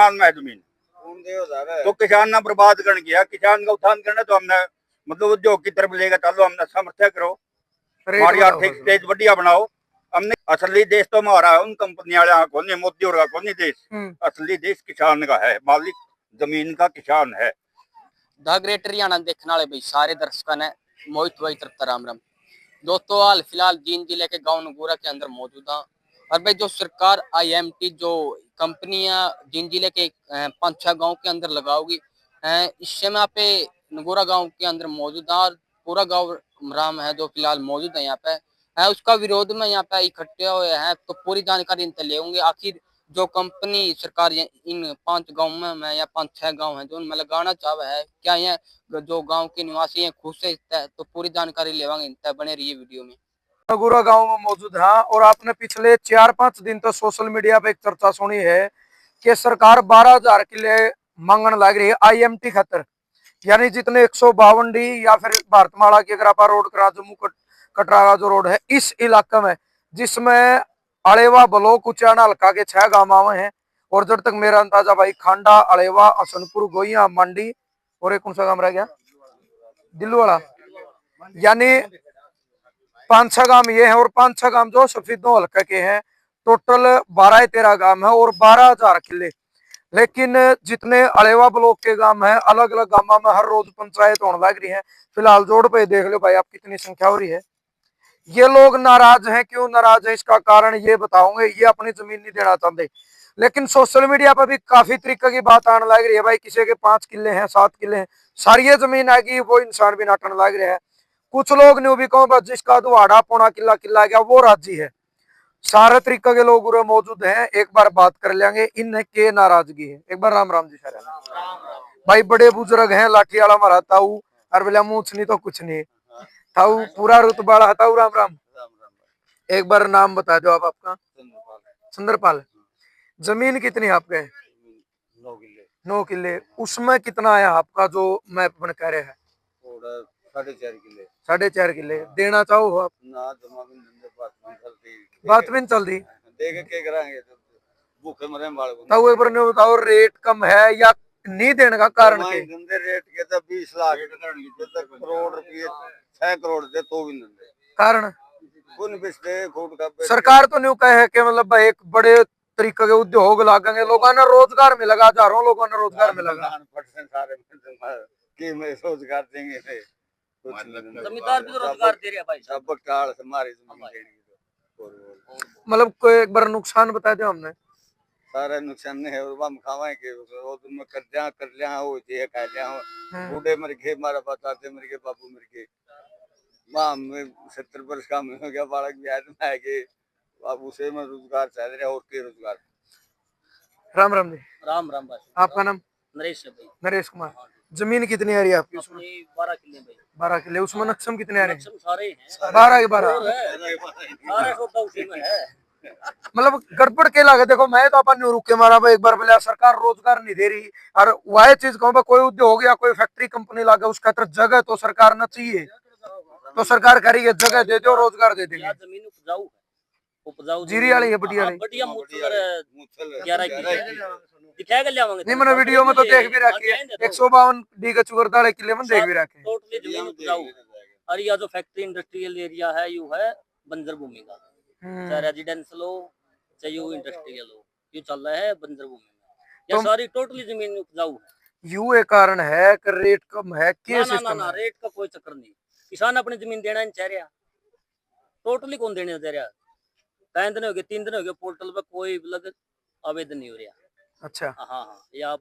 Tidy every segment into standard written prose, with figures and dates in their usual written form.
में जमीन तो किसान ना बर्बाद कर गया। किसान का उत्थान करना तो हमने मतलब उद्योग की तरफ लेकर चलो, हमने समर्थन करो, हमारी आर्थिक तेज बढ़िया बनाओ। हमने असली देश तो हमारा है, उन कंपनी वाले को नहीं, मोदी और को नहीं देश। असली देश किसान का है, मालिक जमीन का किसान है। द ग्रेट हरियाणा देखने वाले भाई सारे दर्शकों ने मोहित भाई तरफ राम राम। दोस्तों हाल फिलहाल जींद जिले के गांव नगोरा के अंदर मौजूद है। और भाई जो सरकार आईएमटी जो कंपनियां जींद जिले के 5-6 गांव के अंदर लगाओगी, इस समय पे नगोरा गांव के अंदर मौजूद है और पूरा गांव राम है जो फिलहाल मौजूद है यहाँ पे है, उसका विरोध में यहाँ पे इकट्ठे हुए हैं। तो पूरी जानकारी इनसे लेंगे आखिर जो कंपनी सरकार इन 5 गाँव में या 5-6 गाँव हैं जो उनमें लगाना चाह है, क्या ये जो गांव के निवासी हैं खुश है इससे? तो पूरी जानकारी लेवांगे इनसे, बने रहिए वीडियो में। नगोरा गांव में मौजूद है और आपने पिछले 4-5 दिन तो सोशल मीडिया पे एक चर्चा सुनी है कि सरकार 12,000 किले मांगने लग रही है आईएमटी खातर, यानी जितने 152 डी या फिर भारतमाला की अगर आप रोड करा जम्मू कटरा का जो रोड है इस इलाके में, जिसमें अलेवा ब्लॉक उचाना हल्का के 6 गांव आवे हैं। और जब तक मेरा अंदाजा भाई खांडा, अलेवा, हसनपुर, गोइया, मंडी और एक कौन सा गांव रह गया, दिलवाड़ा, यानी 5-6 गांव ये हैं। और 5-6 गांव जो सफेदों हल्का के हैं। टोटल 12-13 गांव है और 12,000 किले। लेकिन जितने अलेवा ब्लॉक के गांव हैं, अलग अलग गांव में हर रोज पंचायत होने लग रही है। फिलहाल जोड़ पे देख लो भाई आप कितनी संख्या हो रही है। ये लोग नाराज हैं, क्यों नाराज है इसका कारण ये बताऊंगे। ये अपनी जमीन नहीं देना चाहते, लेकिन सोशल मीडिया पर भी काफी तरीके की बात आने लग रही है। भाई किसी के 5 किले हैं, 7 किले हैं, सारी जमीन आएगी, वो इंसान भी नाटन लग रहे हैं। कुछ लोग न्यू भी कहूँ जिसका दुहाड़ा पौना किला किला गया वो राजी है। सारे तरीके के लोग मौजूद हैं, एक बार बात कर लेंगे इनके नाराजगी है। एक बार राम राम जी सारे भाई, बड़े बुजुर्ग हैं, लाठी वाला मारा ताऊ और बोला मूछ नहीं तो कुछ नहीं ताऊ, पूरा रुतबाड़ा हताऊ। राम राम। एक बार नाम बता दो आप आपका। चंद्रपाल। जमीन कितनी आपके? 9 किले। उसमें कितना आया आपका जो मैप बन कह रहे हैं? 4.5 किले देना चाहो आप? बात भी नहीं चल रही। तो एक बार नहीं बताओ, रेट कम है या नहीं देने का कारण के? रेट के तो 20 लाख करोड़ रुपये 6 करोड़ दे तो भी नहीं कारण का सरकार तो न्यू कहे कि मतलब एक बड़े तरीके के उद्योग लागेंगे, लोगों ने रोजगार मिलेगा, हजारों लोगों ने रोजगार मिलेगा। रोजगार देंगे, जमींदार भी तो रोजगार दे रहे हैं भाई, सब काल हमारी जमीन मतलब कोई एक बार नुकसान बता दो हमने। सारा नुकसान है और हम खावा के में कर लिया हो जे खा लिया हो। बूढ़े मर गए, मारा बताते मर गए, बाबू मर गए, मां में 70 वर्ष का हो गया, बालक ब्याह में आ गए। अब उसे में रोजगार चाह रहे और के रोजगार। राम राम जी। राम राम भाई। आपका नाम? नरेश है भाई। नरेश कुमार। जमीन कितनी आ रही है आपकी? उसमें 12 किले भाई। 12 किले। उसमें नक्सम कितने आ रहे हैं? सारे हैं 12 के 12। मतलब गड़बड़ के लगे। देखो मैं तो अपन रुक के मारा भाई, एक बार बोला सरकार रोजगार नहीं दे रही और वह चीज कहूँ कोई उद्योग या कोई फैक्ट्री कंपनी लागे उसका तरफ जगह तो सरकार न चाहिए, तो सरकार करेगी जगह दे दो, रोजगार दे देंगे। जमीन उपजाऊ उपजाऊ जीरी वाली है, बढ़िया बढ़िया नहीं मैंने वीडियो में तो देख भी रखी है। 152 डी का चुगरदाड़े किले में देख भी रखे। टोटली जमीन उपजाऊ। और यह जो फैक्ट्री इंडस्ट्रियल एरिया है यू है बंजर भूमि का, चाहे रेजिडेंशियल हो चाहे यू इंडस्ट्रियल हो, ये चल रहा है बंजर भूमि में। ये सारी टोटली जमीन उपजाऊ है। यू एक कारण है कि रेट कम है के सिस्टम है? रेट का कोई चक्कर नहीं, किसान अपनी जमीन देना नहीं चाह रहा। टोटली कौन देने दे रहा? 3 दिन हो गए, 3 दिन हो गए, पोर्टल पे कोई मतलब आवेदन नहीं हो रहा। अच्छा। हाँ, ये आप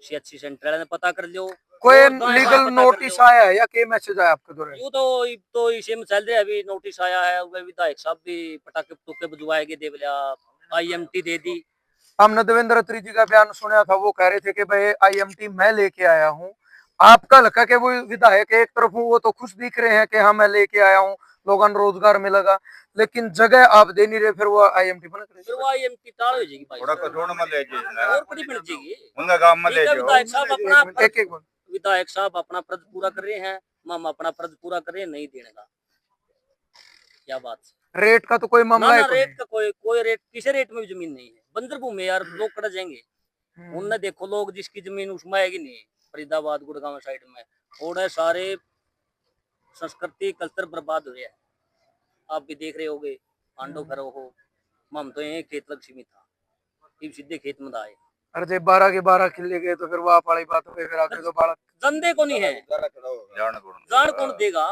CHC सेंटर ने पता कर लो। कोई लीगल नोटिस आया है या के मैसेज आया आपके द्वारा? यूं तो इसी में चल रहा है, अभी नोटिस आया है। विधायक साहब भी पटाखे पुटके बजवाएंगे, दे बोला IMT दे दी। हमने देवेंद्र अत्री जी का बयान सुना था, वो कह रहे थे कि भाई IMT मैं लेके आया हूँ। आपका लगा के वो विधायक एक तरफ हूँ, वो तो खुश दिख रहे हैं कि हाँ मैं लेके आया हूँ, लोगों को रोजगार मिलेगा, लेकिन जगह आप दे नहीं रहे, फिर वो IMT बन रही। फिर वो IMT टाल हो जाएगी भाई, थोड़ा कठोर में ले जाइए और बड़ी बन जाएगी। उनका काम में ले जाओ। विधायक साहब अपना फर्ज पूरा कर रहे हैं, हम अपना फर्ज पूरा कर रहे हैं, नहीं देने का क्या बात। रेट का तो कोई मामला है? रेट का कोई रेट, किसी रेट में भी जमीन नहीं है, बंजर भूमि यार, लोग कट जाएंगे। उनने देखो लोग जिसकी जमीन उसमें आएगी नहीं, फरीदाबाद गुड़गांव साइड में थोड़े सारे संस्कृति कल्चर बर्बाद हुए हैं। आप भी देख रहे होगे, आंडो करो हो, हम तो यही खेत लग सीमित था, इब सीधे खेत में आए। अरे जब 12 के 12 किले गए तो फिर वहाँ वाली बात हो गई, फिर आगे तो बालक धंधे को नहीं है, जान कौन देगा,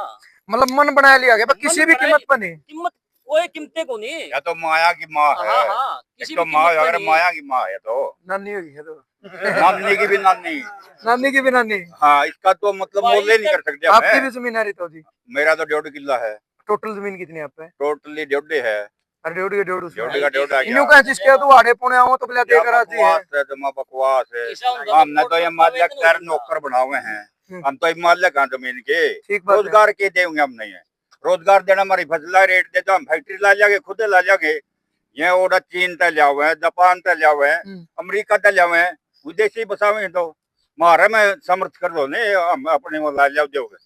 मतलब मन बना लिया गया, पर किसी भी कीमत पर नहीं। कीमत कोई कीमते को नहीं। या तो माया की माँ है, हाँ हाँ, किसी तो भी माँ कीमत पर अगर नहीं। माया की माँ है तो नानी होगी है तो नानी की भी नानी। नानी की भी नानी। हाँ, इसका तो मतलब मोल ही नहीं कर सकते आपकी भी हमें। जमीन है रितो जी? मेरा तो 1.5 किला है। टोटल जमीन कितनी है आप पे? टोटली 1.5 है। अरे 1.5 1.5 का 1.5 आ इन्हों गया। का जिसके तो आड़े पुणे आओ तो बोला देकर आती है। बकवास है, जमा बकवास है। हमने तो ये मालिक कर नौकर बनाए हैं, हम तो ये मालिक हैं जमीन के। ठीक बात है। रोजगार के देंगे हम नहीं है, रोजगार देना हमारी फसल रेट दे तो हम फैक्ट्री ला जाके खुद ला जाके। ये ऑर्डर चीन तक लिया हुए हैं, जापान तक लिया हुए हैं, अमेरिका तक लिया हुए हैं, विदेशी बसावे तो मारे में समर्थ कर दो नहीं, हम अपने वो ला लिया दोगे।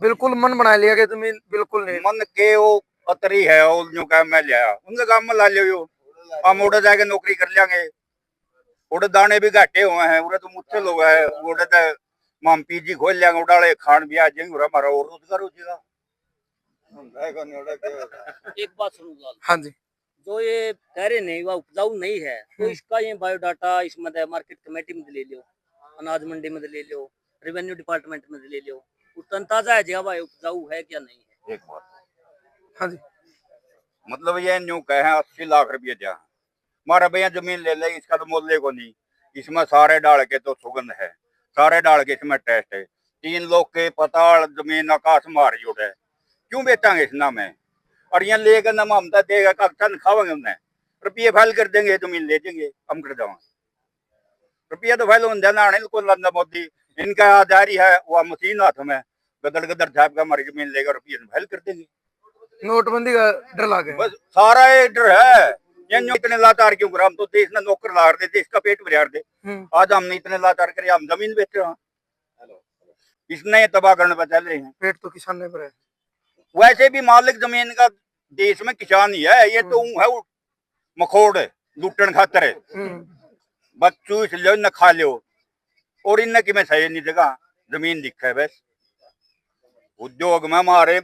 बिल्कुल मन बना लिया कि जमीन बिल्कुल नहीं। मन के वो अतरी है, जो का मैं लिया उनके काम में ला लियो, हम उड़े जाके नौकरी कर लेंगे। उड़े दाने भी घाटे हुए हैं, उड़े तो मुझसे लोग है, उड़े तो हम पीजी खोल लेंगे, उड़ाले खान भी आ जाएंगे, हमारा और रोजगार हो जाएगा। एक बात सुनो लाल, हाँ जी, जो ये कह रहे नहीं वह उपजाऊ नहीं है, तो इसका ये बायोडाटा इसमें मार्केट कमेटी में ले लो, अनाज मंडी में ले लो, रेवेन्यू डिपार्टमेंट में ले लो, उसका अंदाजा है जब उपजाऊ है क्या नहीं है। एक बात, हाँ जी, मतलब ये न्यू कहे 80 लाख रुपये जहाँ हमारा भैया जमीन ले ले, इसका तो मूल्य को नहीं। इसमें सारे डाल के तो सुगंध है, सारे डाल के इसमें टेस्ट है। 3 लोग के पताल जमीन आकाश मार जुड़े, क्यों बेचांगे इस नाम में? और यहाँ लेकर ना ममता देगा कागजात खावांगे, उन्हें रुपये फाइल कर देंगे, जमीन ले देंगे, हम कर देंगे रुपया तो फाइल होने देना अनिल को नरेंद्र मोदी इनका जारी है, वह मशीन हाथ में गदर गदर छाप का हमारी जमीन लेकर रुपये फाइल कर देंगे। नोटबंदी का डर लगा बस सारा ये डर है। ये इतने लाचार क्यों कर, हम तो देश ने नौकर ला रहे थे, इसका पेट भर दे। आज हमने इतने लाचार करे, हम जमीन बेच रहे हैं, इसने तबाह करने पर चल रहे हैं। पेट तो किसान ने भरा है। वैसे भी मालिक जमीन का देश में किसान ही है, ये तो है मखोड़ लुटन खातर है। बस चूस लो न खा लो, और इनने कि मैं सही नहीं जगह जमीन दिखा है। बस उद्योग में हमारे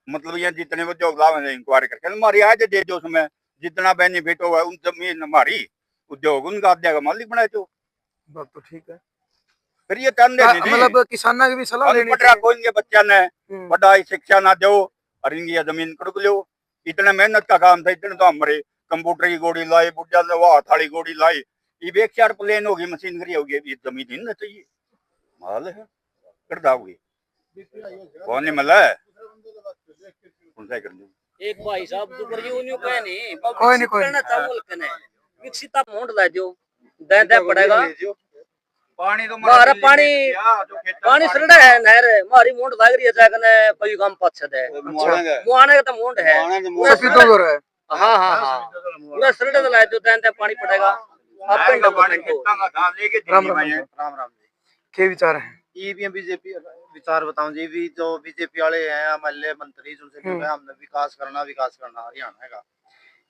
मतलब ये जितने उद्योग लाभ इंक्वायरी करके हमारी आज दे दो, उसमें जितना बेनिफिट होगा उन जमीन हमारी उद्योग उनका आध्या मालिक बनाए तो बात तो ठीक है। फिर ये टन मतलब किसाना की भी सलाह लेनी चाहिए। कोई बच्चा ने बड़ा शिक्षा ना दो और इनकी जमीन कड़क लो। इतने मेहनत का काम था, इतने तो हमारे कंप्यूटर की गोड़ी लाई, बुढ़ा ने वो थाली गोड़ी लाई, ये एक 4 प्लेन होगी, मशीनरी होगी, ये जमीन ही ना चाहिए माल है कर दाओगे कौन नहीं मिला है कौन सा कर दो। एक भाई साहब दुपर यूनियन कहे नहीं कोई नहीं, कोई करना चावल कने विकसित आप मोंड ला दो दे पड़ेगा। पानी तो मारा पानी सरड़ा है, नहर मारी मोंड लाग रही है, जाकने कोई काम पछद है मुआने का तो मोंड है, सफेदो हो रहा है। हां हां हां पूरा सरड़ा ला दो दे पानी पड़ेगा। आप पिंड पानी कितना का था लेके राम राम जी के विचार है? ईवीएम बीजेपी विचार बताऊं जी, भी जो बीजेपी वाले हैं एमएलए मंत्री जिनसे भी हमने विकास करना हरियाणा का।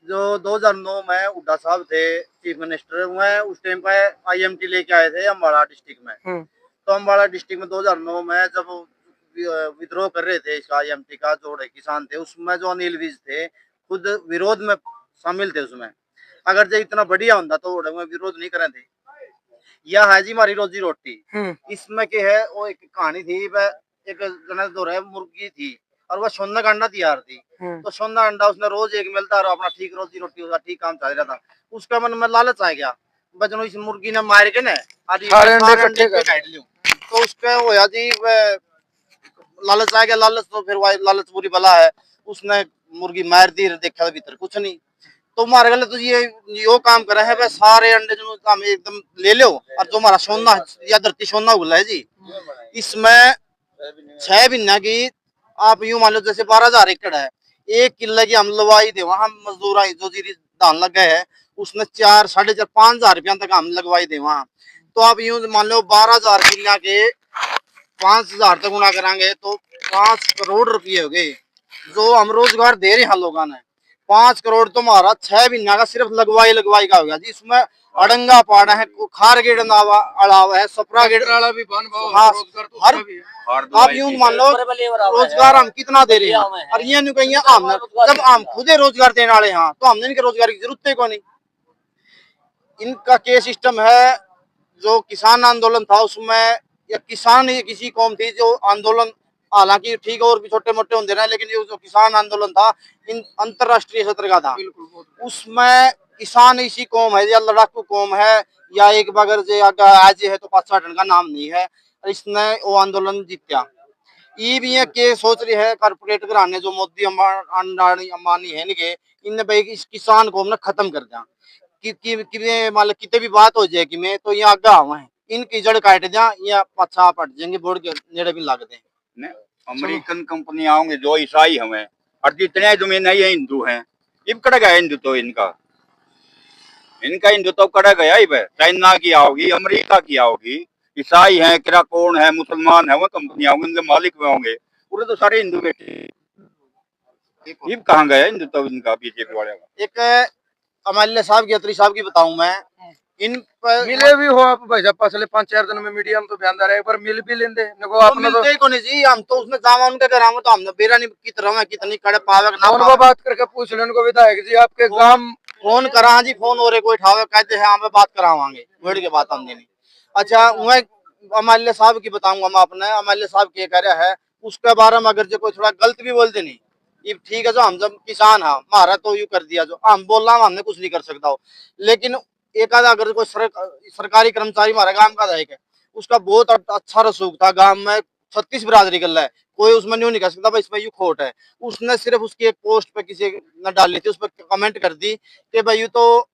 जो 2009 में हुड्डा साहब थे चीफ मिनिस्टर हुए, उस टाइम पे आईएमटी लेके आए थे अम्बाड़ा डिस्ट्रिक्ट में। तो अम्बाड़ा डिस्ट्रिक्ट में 2009 में जब विद्रोह कर रहे थे इसका आईएमटी का, जो किसान थे उसमें जो अनिल विज थे खुद विरोध में शामिल थे उसमें। अगर जो इतना बढ़िया होता तो विरोध नहीं करे थे। यह है जी हमारी रोजी रोटी। इसमें क्या है, वो एक कहानी थी, एक जना दो है मुर्गी थी और वह सोना का अंडा तैयार थी। तो सोना अंडा उसने रोज एक मिलता और अपना ठीक रोजी रोटी उसका ठीक काम चल रहा था। उसका मन में लालच आ गया, बचनो इस मुर्गी ने मार के ना सारे अंडे काट लियो। तो उसका होया जी लालच आ गया, लालच तो फिर लालच बुरी बला है, उसने मुर्गी मार दी, देखा भीतर कुछ नहीं। तो मारे गले तो ये यो काम करे है, वह सारे अंडे जो हम एकदम ले लो और जो हमारा सोना या धरती सोना उगला है जी, इसमें 6 महीना की आप यूं मान लो जैसे 12,000 एकड़ है, 1 किले की हम लवाई दे, वहां मजदूर आई जो जीरी धान लग गए है उसने 4, 4.5, 5,000 रुपया तक हम लगवाई दे वहां। तो आप यूं मान लो 12,000 किला के 5,000 तक गुना कराएंगे तो 5 करोड़ रुपये हो गए जो हम रोजगार दे रहे हैं लोगों ने। 5 करोड़ तो हमारा 6 महीना का सिर्फ लगवाई का हो गया जी। इसमें अड़ंगा पाड़ा है, खार गेट अलावा है, सपरा गेट वाला भी बन भाव हाँ, रोजगार तो हर उसका भी है। आप यूं मान लो रोजगार हम कितना दे रहे हैं, और ये नहीं कहिए हम जब हम खुद ही रोजगार देने वाले हैं तो हमने इनके रोजगार की जरूरत है को नहीं। इनका के सिस्टम है, जो किसान आंदोलन था उसमें, या किसान ही किसी कौम थी जो आंदोलन, हालांकि ठीक है और भी छोटे मोटे होते रहे, लेकिन ये जो किसान आंदोलन था इन अंतरराष्ट्रीय स्तर का था, उसमें किसान इसी कौम है या लड़ाकू कौम है, या एक बगर जे आज है तो 5-6 टन का नाम नहीं है। इसने वो आंदोलन जीता। ये भी है कि सोच रही है कारपोरेट घराने जो मोदी अंबानी है इनके, इन भाई इस किसान को हमने खत्म कर दिया कि मान लो कितने भी बात हो जाए कि मैं तो यहाँ आगे आवा है, इनकी जड़ काट दिया या पछा पट जाएंगे, बोर्ड के नेड़े भी लग दे। अमेरिकन कंपनी आओगे जो ईसाई हमें, और जितने जमीन है ये हिंदू हैं, इब कड़ गया हिंदू तो इनका हिंदू तो कड़ गया ही। चाइना की आओगी, अमेरिका की आओगी, ईसाई है, किरा कौन है, मुसलमान है, वो कंपनी आओगे, उनके मालिक में होंगे, पूरे तो सारे हिंदू बैठे। इब कहाँ गया हिंदू तो इनका, बीजेपी वाले का। एक एमएलए साहब की, अत्री साहब की बताऊं मैं, इन पर मिले भी हो आप भाई साहब पिछले 5-4 दिन में मीडिया में तो बयान रहे, पर मिल भी लेंदे नको आपने तो मिलते ही को नहीं जी। हम तो उसने जावा उनके घर आवे तो हमने बेरा नहीं की तरह में कितनी कड़े पावे ना फोन पर बात करके पूछ लेने को विधायक जी आपके गांव फोन करा जी, फोन और कोई उठावे कहते हैं हमें बात करावांगे, वेड़ के बात हम देनी। अच्छा मैं एमएलए साहब की बताऊंगा, मैं अपने एमएलए साहब के कह रहा है उसके बारे में अगर जो कोई थोड़ा गलत भी बोल देनी, ये ठीक है, जो हम जब किसान है हमारा तो यू कर दिया, जो हम बोल रहा हमने कुछ नहीं कर सकता हो, लेकिन एक आधा अगर कोई सरकारी कर्मचारी हमारे गांव का है, उसका बहुत अच्छा रसूख था गांव में, 36 बिरादरी कर है, कोई उसमें न्यू नहीं कर सकता भाई इसमें यू खोट है। उसने सिर्फ उसकी एक पोस्ट पे किसी ने डाली थी, उस पर कमेंट कर दी कि भाई यू तो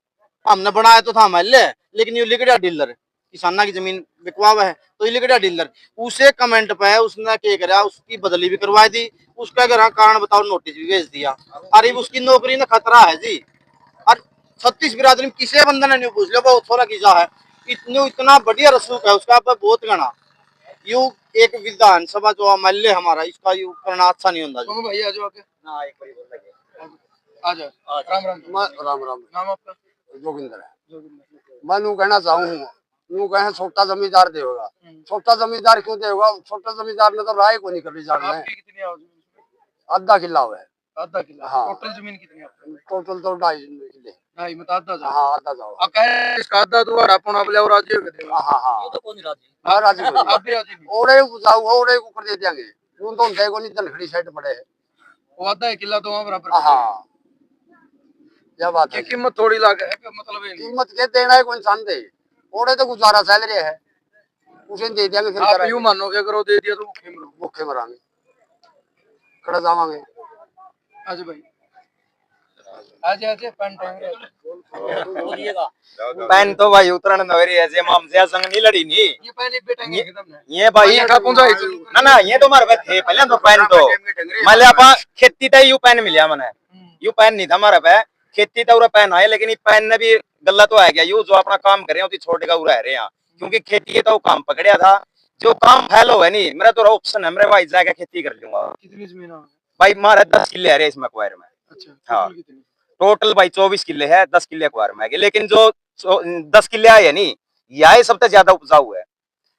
हमने बनाया तो था एमएलए, लेकिन यू लिख दिया डीलर, किसाना की जमीन बिकवा हुआ है तो ये लिख दिया डीलर। उसे कमेंट पे उसने क्या करा, उसकी बदली भी करवा दी, उसका घर कारण बताओ नोटिस भी भेज दिया, अरे उसकी नौकरी में खतरा है जी। और 36 बिरादरी में किसी बंदे ने नहीं पूछ लिया बहुत थोड़ा किसा है, इतना बढ़िया रसूख है उसका बहुत गणा। यू एक विधानसभा जो एमएलए हमारा, इसका यू करना अच्छा नहीं होता जी। भाई आ जाओ आके ना एक बारी बोल लगे आ जाओ। राम राम। राम राम। नाम आपका? जोगिंदर है। मैं नू कहना चाहूँ, नू कहे छोटा जमींदार देगा, छोटा जमींदार क्यों देगा? छोटा जमींदार ने तो राय को नहीं कर जाना है। आपकी कितनी आवाज? आधा किला हुआ है। आधा किला। हाँ। टोटल जमीन कितनी है आपकी? टोटल तो 2.5 किले। ढाई में तो आधा जाओ। हाँ आधा जाओ। अब कहे इसका आधा तो अपन आप ले और राजी हो गए। हाँ हाँ हाँ। ये तो कौन राजी? हाँ राजी हो आप भी राजी नहीं? ओड़े को जाओ, ओड़े को कर दे देंगे, यूं तो देखो नहीं तनखड़ी साइड पड़े है। वो आधा है किला तो वहाँ बराबर। हाँ यह बात है। कीमत थोड़ी लागे है, मतलब ये नहीं। कीमत के देना है कोई इंसान दे, ओड़े तो गुजारा सैलरी है, उसे दे देंगे फिर आप यूं मानो कि अगर वो दे दिया तो भूखे मरांगे, खड़ा जावांगे। आज भाई आज आज पेन बोलिएगा। पैन तो भाई उतरण नवरी है, जे मामसे संग नहीं लड़ी नहीं ये पहले बेटेंगे एकदम ये भाई का पुंजाई ना ना ये तो मारे पे पहले तो पैन तो माले आपा खेती तय यू पैन मिलिया मने, यू पैन नहीं था हमारे पे, खेती तो पैन आए, लेकिन ये पैन ने भी गलत तो है गया, यू जो अपना काम कर रहे हैं छोटे का रह रहे हैं, क्योंकि खेती के तो काम पकड़िया था, जो काम फैलो है नहीं, मेरा तो ऑप्शन है मेरे भाई जाके खेती कर लूंगा। कितनी जमीन है भाई मारे 10 किले है इस मकवायर में। अच्छा हाँ। कितनी? टोटल भाई 24 किले है, 10 किले अखबार में है, लेकिन जो 10 किले आए है नहीं, यह सबसे ज्यादा उपजाऊ है।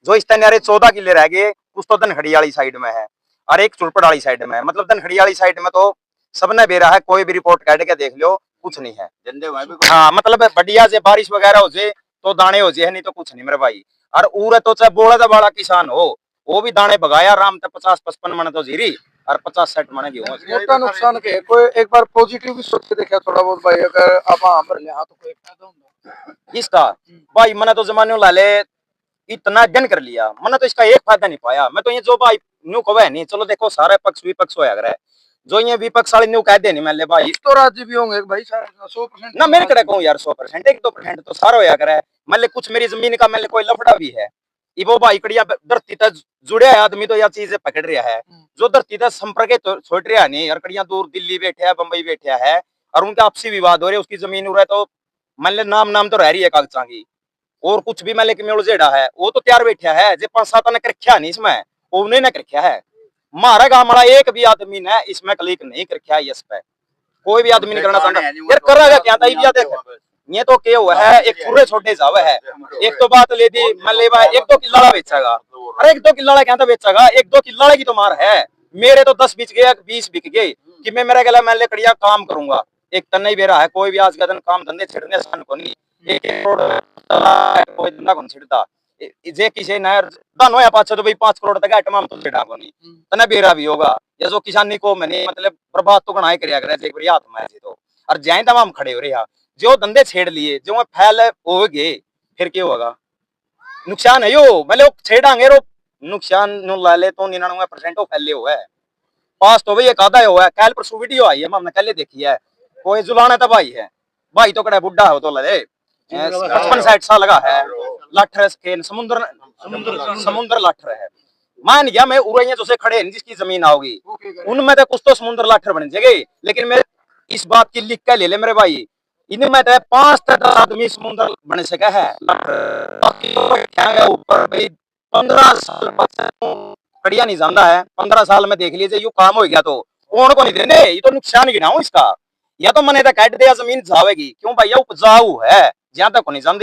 जो इस तरह 14 किले रह गए, कुछ तो धनखड़ी वाली साइड में है और एक चुड़पड़ वाली साइड में है। मतलब धनखड़ी वाली साइड में तो सबने बेरा है, कोई भी रिपोर्ट काट के देख लो कुछ नहीं है। हाँ मतलब बढ़िया से बारिश वगैरह हो जाए तो दाने हो जाए, नहीं तो कुछ नहीं मेरे भाई। और उरे तो चाहे बोला था बड़ा किसान हो, वो भी दाने भगाया आराम से 50-55 मन तो जीरी और 50-60 मन गेहूं। मोटा नुकसान के कोई एक बार पॉजिटिव भी सोच के देखा थोड़ा बहुत भाई, अगर आप वहां पर ले हाँ तो कोई फायदा होगा इसका भाई मैंने तो जमाने लाले इतना जन कर लिया, मैंने तो इसका एक फायदा नहीं पाया। मैं तो ये जो भाई न्यू कवे नहीं, चलो देखो सारे पक्ष विपक्ष होया करे, जो ये विपक्ष वाले न्यू कह दे नहीं मैं ले भाई तो राज्य भी होंगे भाई 100% ना, मेरे करे कहूँ यार 100%, 1-2% तो सारा होया करे। मान ले कुछ मेरी जमीन का मान ले कोई लफड़ा भी है, वो भाई कड़िया धरती तक जुड़े आदमी तो यह चीजें पकड़ रहा है, जो धरती तक संपर्क तो छोड़ रहा नहीं, और कड़िया दूर दिल्ली बैठे है, बंबई बैठे है, और उनके आपसी विवाद हो रहे, उसकी जमीन हो रहा है, तो मान ले नाम तो रह रही है कागजा की, और कुछ भी मान ले मेल जेड़ा है वो तो तैयार बैठा है, जो 5-7 ने रखा नहीं इसमें, उन्हें न रखा है। हमारा गांव वाला एक भी आदमी ने इसमें क्लिक नहीं रखा है इस पे, कोई भी आदमी नहीं करना चाहता यार, कर रहा क्या था ये देख, ये तो क्या हुआ है, एक पूरे छोटे जावे है, एक तो बात ले दी मैं ले भाई 1-2 किल्ला बेचेगा, अरे 1-2 किल्ला क्या था बेचेगा, 1-2 किल्ला की तो मार है, मेरे तो 10 बिक गए 20 बिक गए कि मैं मेरा गला मैं लेकड़िया काम करूंगा, एक तन नहीं बेरा है, कोई भी आज का दिन काम धंधे छिड़ने सान को नहीं, 1 करोड़ कोई धंधा कौन छिड़ता जे किसी नया दान होया पाछे तो भाई 5 करोड़ तक आइटम हम तो छिड़ा को नहीं तने बेरा भी होगा, या जो किसानी को मैंने मतलब बर्बाद तो गणाई करया करे एक बार हाथ में ऐसे तो, और जाए तब हम खड़े हो रहे हैं जो धंधे छेड़ लिए जो मैं फैल हो गए फिर क्या होगा, नुकसान है यो भले छेड़ांगे रो नुकसान नु ला ले तो 99% फैले हुआ है, पास तो भाई एक आधा हुआ है, कल परसों वीडियो आई है हमने कल देखी है, कोई जुलाना तो भाई है, भाई तो कड़ा बुढ़ा हो तो लगे 55-60 साल लगा है, लाठर के समुद्र लाठर है, मान गया मैं उड़ैया जो से खड़े हैं जिसकी जमीन आओगी उनमें तो कुछ तो समुद्र लाठर बन जाएंगे, लेकिन मैं इस बात की लिख के ले ले मेरे भाई, इनमें तो 5-10 आदमी समुद्र बन सका है ऊपर भाई 15 साल बढ़िया नहीं जानता है, 15 साल में देख लीजिए यू काम हो गया तो कौन को नहीं देने, ये तो नुकसान गिनाऊं इसका, या तो मैंने तो काट दिया जमीन जावेगी क्यों भैया उपजाऊ है जहां तक नहीं जानती।